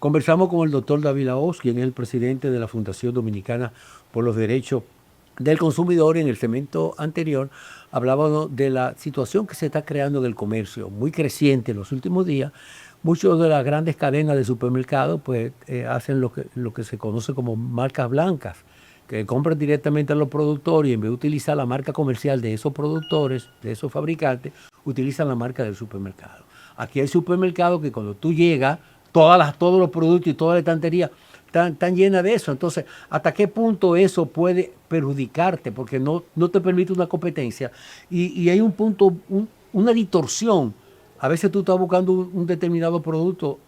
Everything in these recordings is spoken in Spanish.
Conversamos con el doctor David Lahoz, quien es el presidente de la Fundación Dominicana por los Derechos del Consumidor. En el segmento anterior hablábamos de la situación que se está creando en el comercio, muy creciente en los últimos días. Muchas de las grandes cadenas de supermercados pues, hacen lo que se conoce como marcas blancas, que compran directamente a los productores y en vez de utilizar la marca comercial de esos productores, de esos fabricantes, utilizan la marca del supermercado. Aquí hay supermercados que cuando tú llegas, todos los productos y toda la estantería están llenas de eso. Entonces, ¿hasta qué punto eso puede perjudicarte? Porque no te permite una competencia. Y hay un punto, una distorsión. A veces tú estás buscando un determinado producto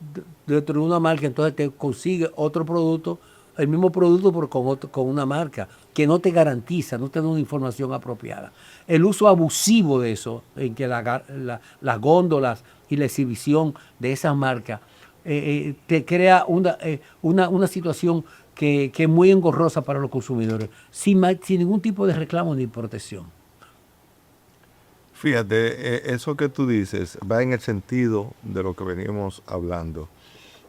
dentro de una marca, entonces te consigue otro producto, el mismo producto pero con una marca que no te garantiza, no te da una información apropiada. El uso abusivo de eso, en que las góndolas y la exhibición de esas marcas te crea una situación que es muy engorrosa para los consumidores, sin ningún tipo de reclamo ni protección. Fíjate, eso que tú dices va en el sentido de lo que veníamos hablando,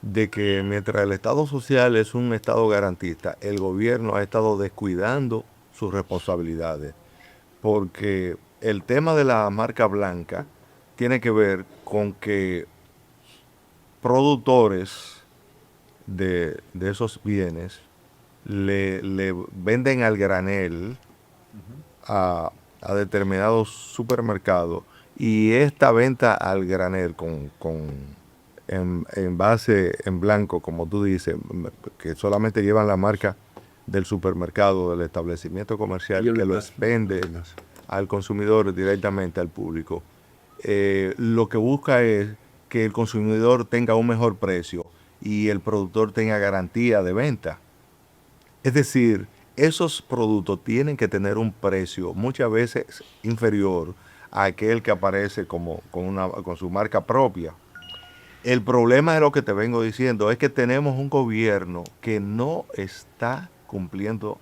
de que mientras el Estado social es un Estado garantista, el gobierno ha estado descuidando sus responsabilidades, porque el tema de la marca blanca tiene que ver con que productores de esos bienes le venden al granel a determinados supermercados, y esta venta al granel en base en blanco, como tú dices, que solamente llevan la marca del supermercado, del establecimiento comercial, que lo vende al consumidor directamente, al público, lo que busca es que el consumidor tenga un mejor precio y el productor tenga garantía de venta. Es decir, esos productos tienen que tener un precio muchas veces inferior a aquel que aparece con su marca propia. El problema de lo que te vengo diciendo es que tenemos un gobierno que no está cumpliendo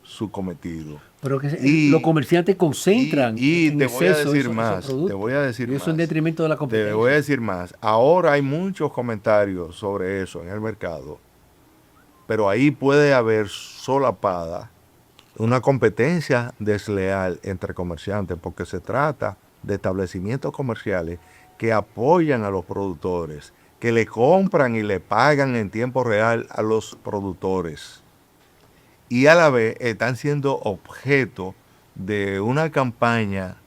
su cometido. Pero que los comerciantes concentran en Te voy a exceso decir esos más, te productos. voy a decir Y eso en más, detrimento de la te competencia. voy a decir más. Ahora hay muchos comentarios sobre eso en el mercado, pero ahí puede haber solapada una competencia desleal entre comerciantes, porque se trata de establecimientos comerciales que apoyan a los productores, que le compran y le pagan en tiempo real a los productores, y a la vez están siendo objeto de una campaña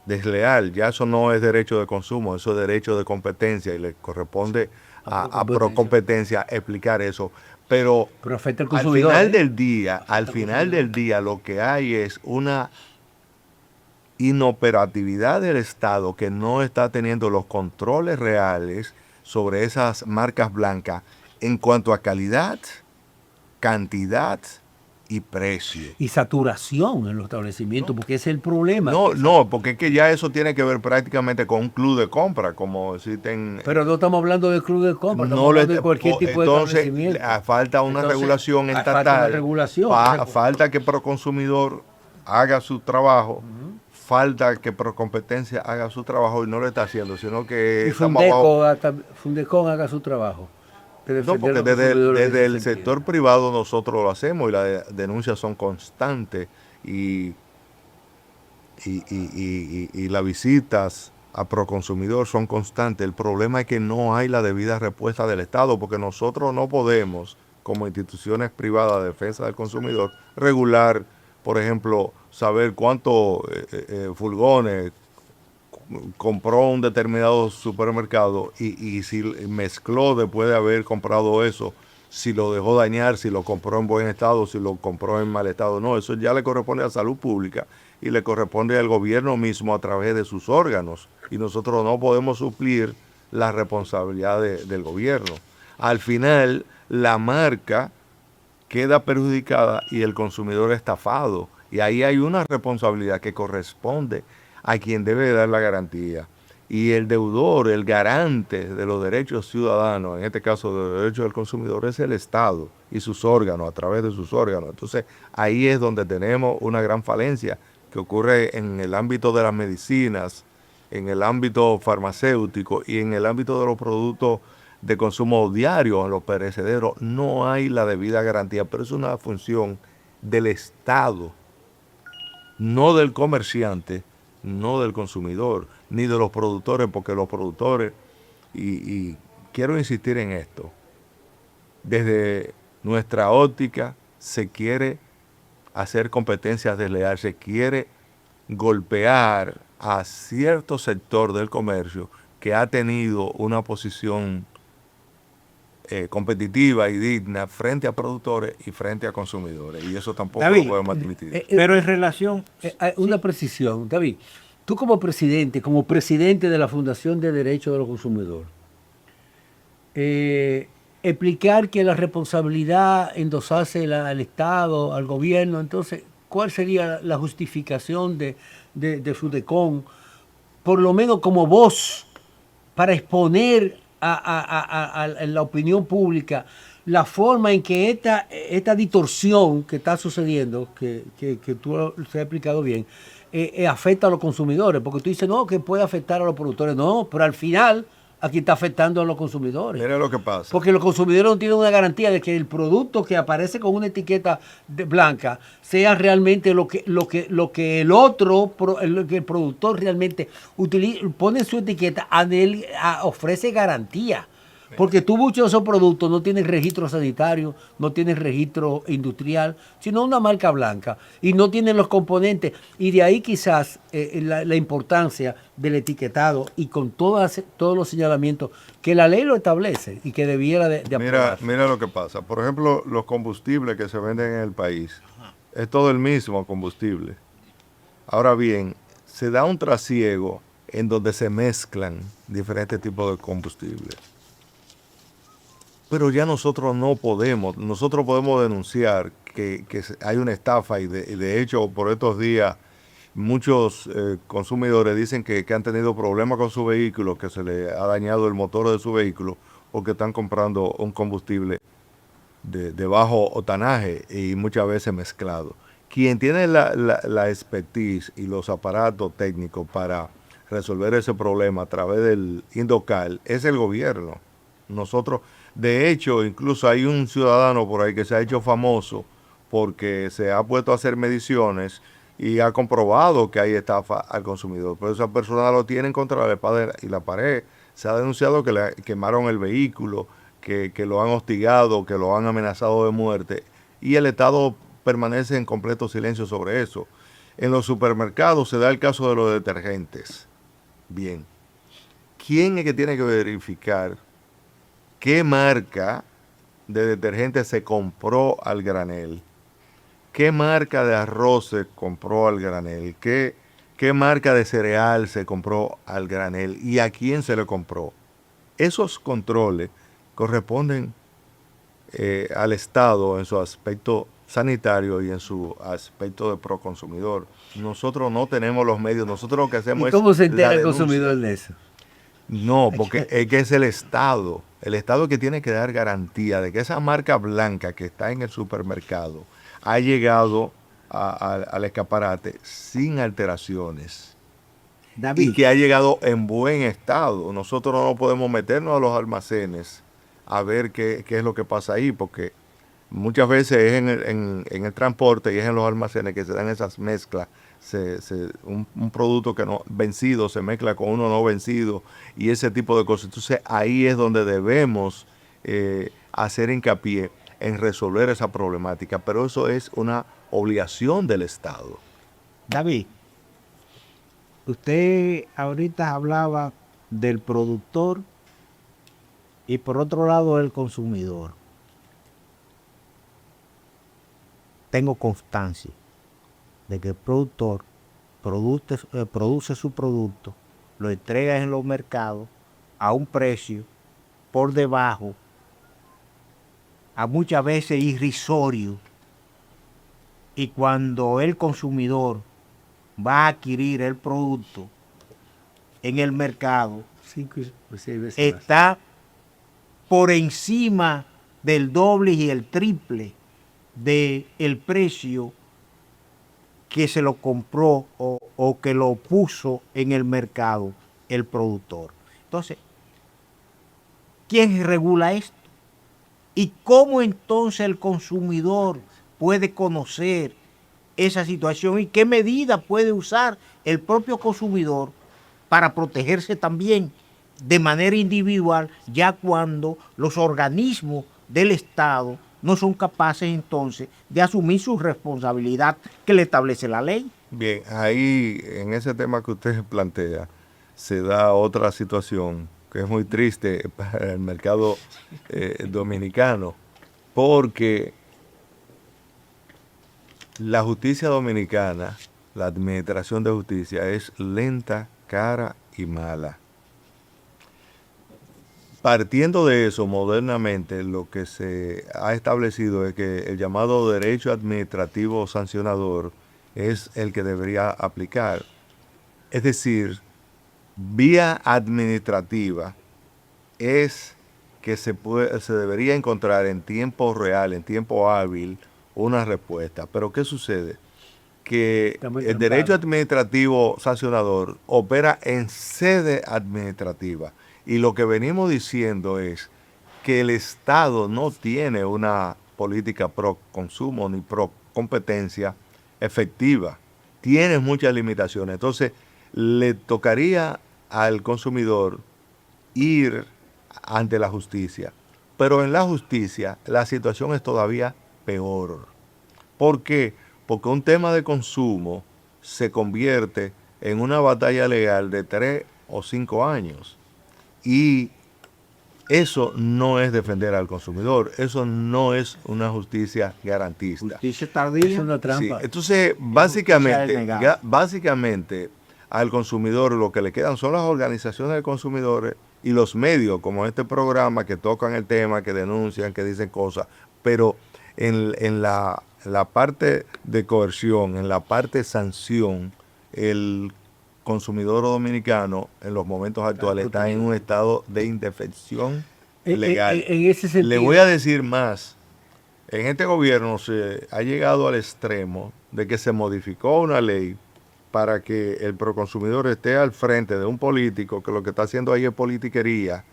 desleal. Ya eso no es derecho de consumo, eso es derecho de competencia, y le corresponde a Procompetencia explicar eso. Pero afecta al al consumidor, final del día, lo que hay es una inoperatividad del Estado, que no está teniendo los controles reales sobre esas marcas blancas en cuanto a calidad, cantidad y precio. Y saturación en los establecimientos, porque ese es el problema. No, porque es que ya eso tiene que ver prácticamente con un club de compra, como existen. Pero no estamos hablando del club de compra, estamos No le, hablando de cualquier tipo de entonces, establecimiento. falta una regulación estatal, falta una regulación. falta que Proconsumidor haga su trabajo, falta que Procompetencia haga su trabajo, y no lo está haciendo, sino que Y Fundecon haga su trabajo. No, porque desde el sector privado nosotros lo hacemos, y las denuncias son constantes, y las visitas a Proconsumidor son constantes. El problema es que no hay la debida respuesta del Estado, porque nosotros no podemos, como instituciones privadas de defensa del consumidor, regular, por ejemplo, saber cuántos furgones compró un determinado supermercado, y si mezcló después de haber comprado eso, si lo dejó dañar, si lo compró en buen estado, si lo compró en mal estado. No, eso ya le corresponde a salud pública y le corresponde al gobierno mismo a través de sus órganos, y nosotros no podemos suplir la responsabilidad del gobierno. Al final, la marca queda perjudicada y el consumidor estafado, y ahí hay una responsabilidad que corresponde a quien debe dar la garantía. Y el deudor, el garante de los derechos ciudadanos, en este caso de los derechos del consumidor, es el Estado y sus órganos, a través de sus órganos. Entonces, ahí es donde tenemos una gran falencia, que ocurre en el ámbito de las medicinas, en el ámbito farmacéutico y en el ámbito de los productos de consumo diario, en los perecederos, no hay la debida garantía, pero es una función del Estado, no del comerciante, no del consumidor, ni de los productores, porque los productores, y quiero insistir en esto, desde nuestra óptica se quiere hacer competencias desleales, se quiere golpear a cierto sector del comercio que ha tenido una posición competitiva y digna frente a productores y frente a consumidores. Y eso tampoco David, lo podemos admitir. Pero en relación, una precisión, David. Tú como presidente de la Fundación de Derechos de los Consumidores, explicar que la responsabilidad endosarse al Estado, al gobierno, entonces, ¿cuál sería la justificación de Fudecon, por lo menos como voz, para exponer a la opinión pública la forma en que esta distorsión que está sucediendo, que tú se has explicado bien, afecta a los consumidores? Porque tú dices, no, que puede afectar a los productores. No, pero al final aquí está afectando a los consumidores. Mira lo que pasa. Porque los consumidores no tienen una garantía de que el producto que aparece con una etiqueta blanca sea realmente lo que el otro, que el productor realmente pone en su etiqueta, ofrece garantía. Porque tú muchos de esos productos no tienen registro sanitario, no tienen registro industrial, sino una marca blanca, y no tienen los componentes. Y de ahí quizás la importancia del etiquetado, y con todos los señalamientos que la ley lo establece y que debiera de aprobarse. Mira lo que pasa. Por ejemplo, los combustibles que se venden en el país, es todo el mismo combustible. Ahora bien, se da un trasiego en donde se mezclan diferentes tipos de combustibles. Pero ya nosotros podemos denunciar que hay una estafa, y de hecho por estos días muchos consumidores dicen que han tenido problemas con su vehículo, que se le ha dañado el motor de su vehículo porque están comprando un combustible de bajo octanaje y muchas veces mezclado. Quien tiene la expertise y los aparatos técnicos para resolver ese problema a través del Indocal es el gobierno. Nosotros, de hecho, incluso hay un ciudadano por ahí que se ha hecho famoso porque se ha puesto a hacer mediciones y ha comprobado que hay estafa al consumidor. Pero esa persona lo tiene contra la espada y la pared. Se ha denunciado que le quemaron el vehículo, que lo han hostigado, que lo han amenazado de muerte, y el Estado permanece en completo silencio sobre eso. En los supermercados se da el caso de los detergentes. Bien, ¿quién es que tiene que verificar qué marca de detergente se compró al granel? ¿Qué marca de arroz se compró al granel? ¿Qué marca de cereal se compró al granel? ¿Y a quién se le compró? Esos controles corresponden al Estado en su aspecto sanitario y en su aspecto de proconsumidor. Nosotros no tenemos los medios, nosotros lo que hacemos es... ¿Y cómo se entera el denuncia. Consumidor de eso? No, porque es que es el Estado que tiene que dar garantía de que esa marca blanca que está en el supermercado ha llegado al escaparate sin alteraciones. David, Y que ha llegado en buen estado. Nosotros no podemos meternos a los almacenes a ver qué es lo que pasa ahí, porque muchas veces es en el transporte y es en los almacenes que se dan esas mezclas. Un producto que no vencido se mezcla con uno no vencido y ese tipo de cosas. Entonces ahí es donde debemos hacer hincapié en resolver esa problemática, pero eso es una obligación del Estado. David, usted ahorita hablaba del productor y por otro lado del consumidor. Tengo constancia de que el productor produce su producto, lo entrega en los mercados a un precio por debajo, a muchas veces irrisorio, y cuando el consumidor va a adquirir el producto en el mercado, 5 o 6 veces está por encima del doble y el triple del precio que se lo compró o que lo puso en el mercado el productor. Entonces, ¿quién regula esto? ¿Y cómo entonces el consumidor puede conocer esa situación y qué medida puede usar el propio consumidor para protegerse también de manera individual, ya cuando los organismos del Estado no son capaces entonces de asumir su responsabilidad que le establece la ley? Bien, ahí en ese tema que usted plantea se da otra situación que es muy triste para el mercado dominicano, porque la justicia dominicana, la administración de justicia es lenta, cara y mala. Partiendo de eso, modernamente lo que se ha establecido es que el llamado derecho administrativo sancionador es el que debería aplicar. Es decir, vía administrativa es que se debería encontrar en tiempo real, en tiempo hábil, una respuesta. Pero ¿qué sucede? Que el derecho administrativo sancionador opera en sede administrativa. Y lo que venimos diciendo es que el Estado no tiene una política pro consumo ni pro competencia efectiva. Tiene muchas limitaciones. Entonces, le tocaría al consumidor ir ante la justicia. Pero en la justicia la situación es todavía peor. ¿Por qué? Porque un tema de consumo se convierte en una batalla legal de 3 o 5 años. Y eso no es defender al consumidor, eso no es una justicia garantista. Justicia tardía. Es una trampa. Sí, entonces, básicamente, al consumidor lo que le quedan son las organizaciones de consumidores y los medios, como este programa, que tocan el tema, que denuncian, que dicen cosas, pero en la parte de coerción, en la parte de sanción, el consumidor dominicano en los momentos actuales está en un estado de indefensión legal. En ese sentido, le voy a decir más. En este gobierno se ha llegado al extremo de que se modificó una ley para que el proconsumidor esté al frente de un político que lo que está haciendo ahí es politiquería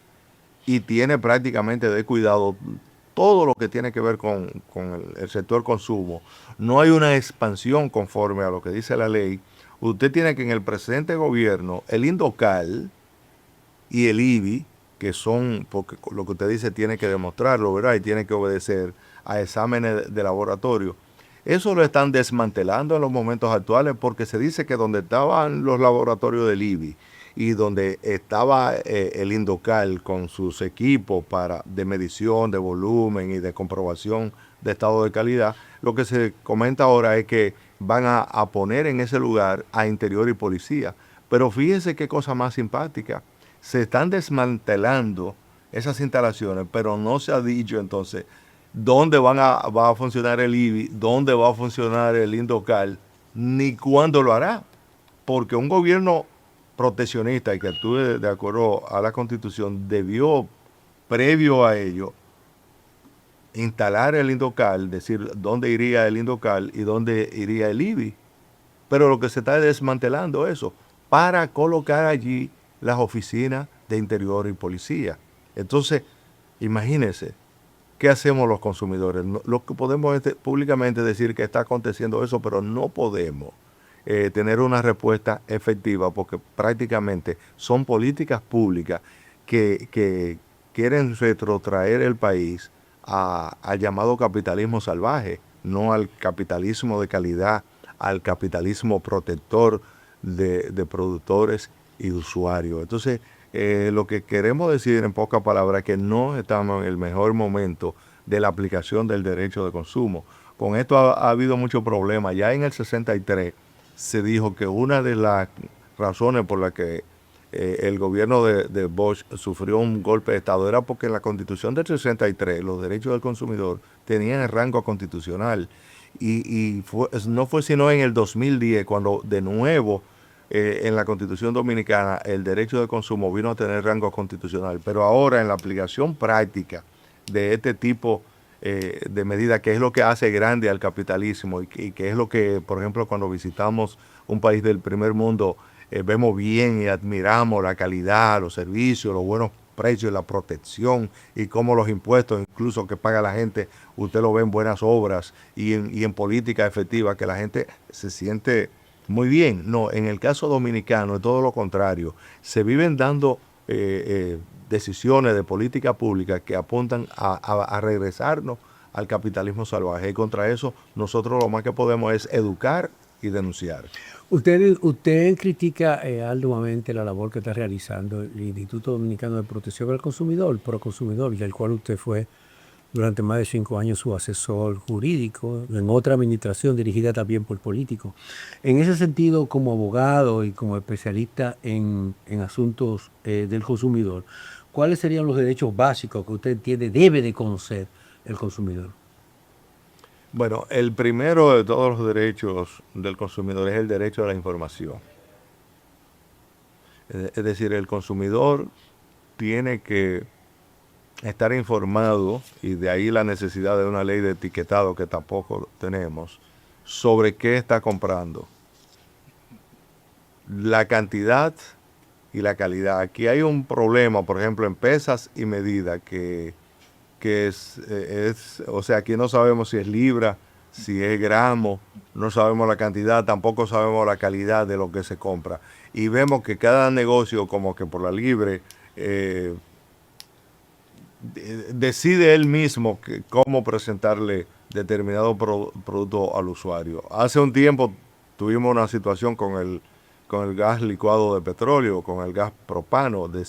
y tiene prácticamente descuidado todo lo que tiene que ver con el sector consumo. No hay una expansión conforme a lo que dice la ley. Usted tiene que en el presente gobierno, el INDOCAL y el IBI, que son, porque lo que usted dice tiene que demostrarlo, ¿verdad? Y tiene que obedecer a exámenes de laboratorio. Eso lo están desmantelando en los momentos actuales porque se dice que donde estaban los laboratorios del IBI y donde estaba el INDOCAL con sus equipos de medición de volumen y de comprobación de estado de calidad, lo que se comenta ahora es que van a poner en ese lugar a Interior y Policía. Pero fíjense qué cosa más simpática. Se están desmantelando esas instalaciones, pero no se ha dicho entonces dónde va a funcionar el IBI, dónde va a funcionar el INDOCAL, ni cuándo lo hará. Porque un gobierno proteccionista y que actúe de acuerdo a la Constitución debió, previo a ello, instalar el INDOCAL, decir dónde iría el INDOCAL y dónde iría el IBI. Pero lo que se está desmantelando eso para colocar allí las oficinas de Interior y Policía. Entonces, imagínense, ¿qué hacemos los consumidores? Lo que podemos es públicamente decir que está aconteciendo eso, pero no podemos tener una respuesta efectiva porque prácticamente son políticas públicas que quieren retrotraer el país al llamado capitalismo salvaje, no al capitalismo de calidad, al capitalismo protector de productores y usuarios. Entonces, lo que queremos decir en pocas palabras es que no estamos en el mejor momento de la aplicación del derecho de consumo. Con esto ha habido muchos problemas. Ya en el 63 se dijo que una de las razones por las que el gobierno de Bosch sufrió un golpe de Estado era porque en la Constitución del 63 los derechos del consumidor tenían el rango constitucional y no fue sino en el 2010 cuando de nuevo en la Constitución Dominicana el derecho de consumo vino a tener rango constitucional, pero ahora en la aplicación práctica de este tipo de medidas, que es lo que hace grande al capitalismo y que es lo que, por ejemplo, cuando visitamos un país del primer mundo, vemos bien y admiramos la calidad, los servicios, los buenos precios, la protección y cómo los impuestos, incluso que paga la gente, usted lo ve en buenas obras y en política efectiva, que la gente se siente muy bien. No, en el caso dominicano es todo lo contrario. Se viven dando decisiones de política pública que apuntan a regresarnos al capitalismo salvaje. Y contra eso nosotros lo más que podemos es educar y denunciar. Usted critica arduamente la labor que está realizando el Instituto Dominicano de Protección al Consumidor, Proconsumidor, y del cual usted fue durante más de 5 años su asesor jurídico, en otra administración dirigida también por políticos. En ese sentido, como abogado y como especialista en asuntos del consumidor, ¿cuáles serían los derechos básicos que usted entiende debe de conocer el consumidor? Bueno, el primero de todos los derechos del consumidor es el derecho a la información. Es decir, el consumidor tiene que estar informado, y de ahí la necesidad de una ley de etiquetado que tampoco tenemos, sobre qué está comprando, la cantidad y la calidad. Aquí hay un problema, por ejemplo, en pesas y medidas, que o sea, aquí no sabemos si es libra, si es gramo, no sabemos la cantidad, tampoco sabemos la calidad de lo que se compra. Y vemos que cada negocio, como que por la libre, decide él mismo cómo presentarle determinado producto al usuario. Hace un tiempo tuvimos una situación con el gas licuado de petróleo, con el gas propano, de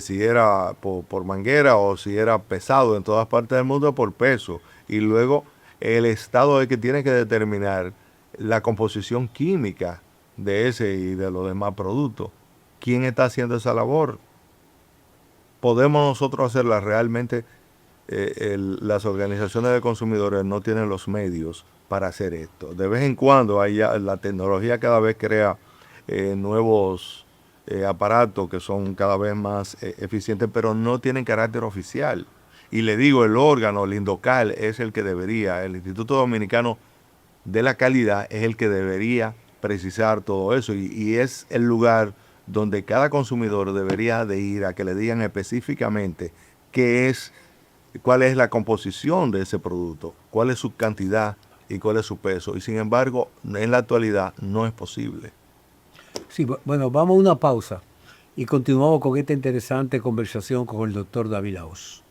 si era por manguera o si era pesado en todas partes del mundo por peso. Y luego el Estado es que tiene que determinar la composición química de ese y de los demás productos. ¿Quién está haciendo esa labor? ¿Podemos nosotros hacerla realmente? Las organizaciones de consumidores no tienen los medios para hacer esto. De vez en cuando la tecnología cada vez crea nuevos aparatos que son cada vez más eficientes, pero no tienen carácter oficial. Y le digo, el órgano, el INDOCAL, es el que debería, el Instituto Dominicano de la Calidad es el que debería precisar todo eso, y es el lugar donde cada consumidor debería de ir a que le digan específicamente cuál es la composición de ese producto, cuál es su cantidad y cuál es su peso. Y sin embargo, en la actualidad no es posible. Sí, bueno, vamos a una pausa y continuamos con esta interesante conversación con el doctor David Laos.